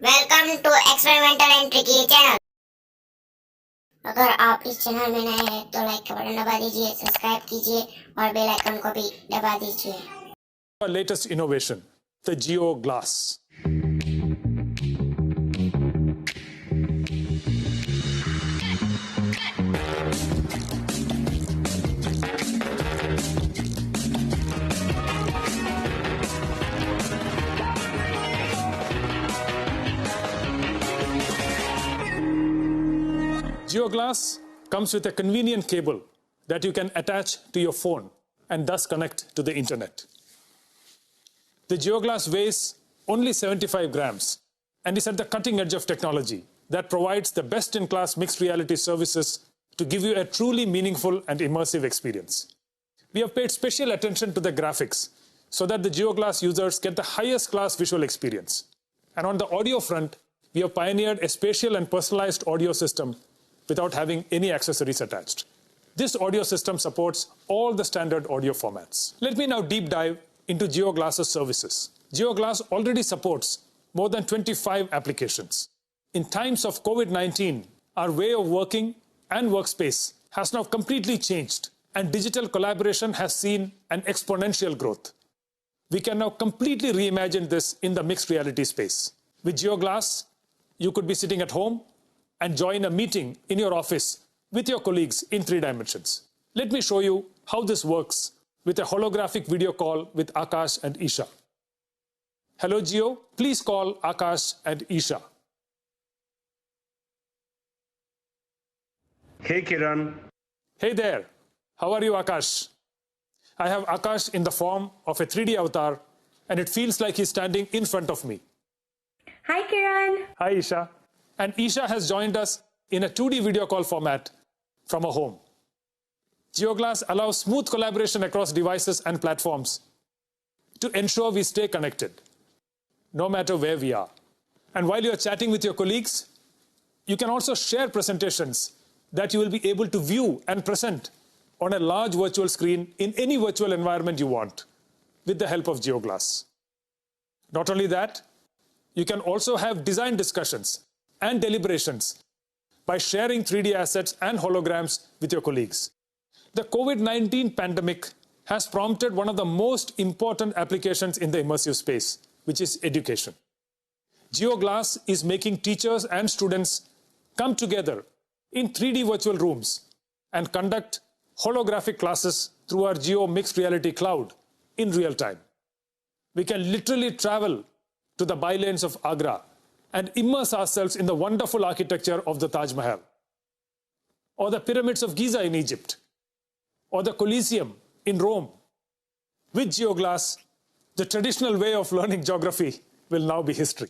Welcome to experimental and tricky channel. अगर आप इस चैनल में नए हैं तो लाइक का बटन दबा दीजिए, सब्सक्राइब कीजिए और बेल आइकन को भी दबा दीजिए। Our latest innovation, the Geo Glass. GeoGlass comes with a convenient cable that you can attach to your phone and thus connect to the internet. The GeoGlass weighs only 75 grams and is at the cutting edge of technology that provides the best-in-class mixed reality services to give you a truly meaningful and immersive experience. We have paid special attention to the graphics so that the GeoGlass users get the highest class visual experience. And on the audio front, we have pioneered a spatial and personalized audio system without having any accessories attached. This audio system supports all the standard audio formats. Let me now deep dive into GeoGlass's services. GeoGlass already supports more than 25 applications. In times of COVID-19, our way of working and workspace has now completely changed, and digital collaboration has seen an exponential growth. We can now completely reimagine this in the mixed reality space. With GeoGlass, you could be sitting at home and join a meeting in your office with your colleagues in 3 dimensions. Let me show you how this works with a holographic video call with Akash and Isha. Hello Geo, please call Akash and Isha. Hey Kiran. Hey there, how are you Akash? I have Akash in the form of a 3D avatar and it feels like he's standing in front of me. Hi Kiran. Hi Isha. And Isha has joined us in a 2D video call format from a home. GeoGlass allows smooth collaboration across devices and platforms to ensure we stay connected, no matter where we are. And while you're chatting with your colleagues, you can also share presentations that you will be able to view and present on a large virtual screen in any virtual environment you want with the help of GeoGlass. Not only that, you can also have design discussions and deliberations by sharing 3D assets and holograms with your colleagues. The COVID-19 pandemic has prompted one of the most important applications in the immersive space, which is education. GeoGlass is making teachers and students come together in 3D virtual rooms and conduct holographic classes through our Geo Mixed Reality Cloud in real time. We can literally travel to the bylanes of Agra and immerse ourselves in the wonderful architecture of the Taj Mahal, or the pyramids of Giza in Egypt, or the Colosseum in Rome. With GeoGlass, the traditional way of learning geography will now be history.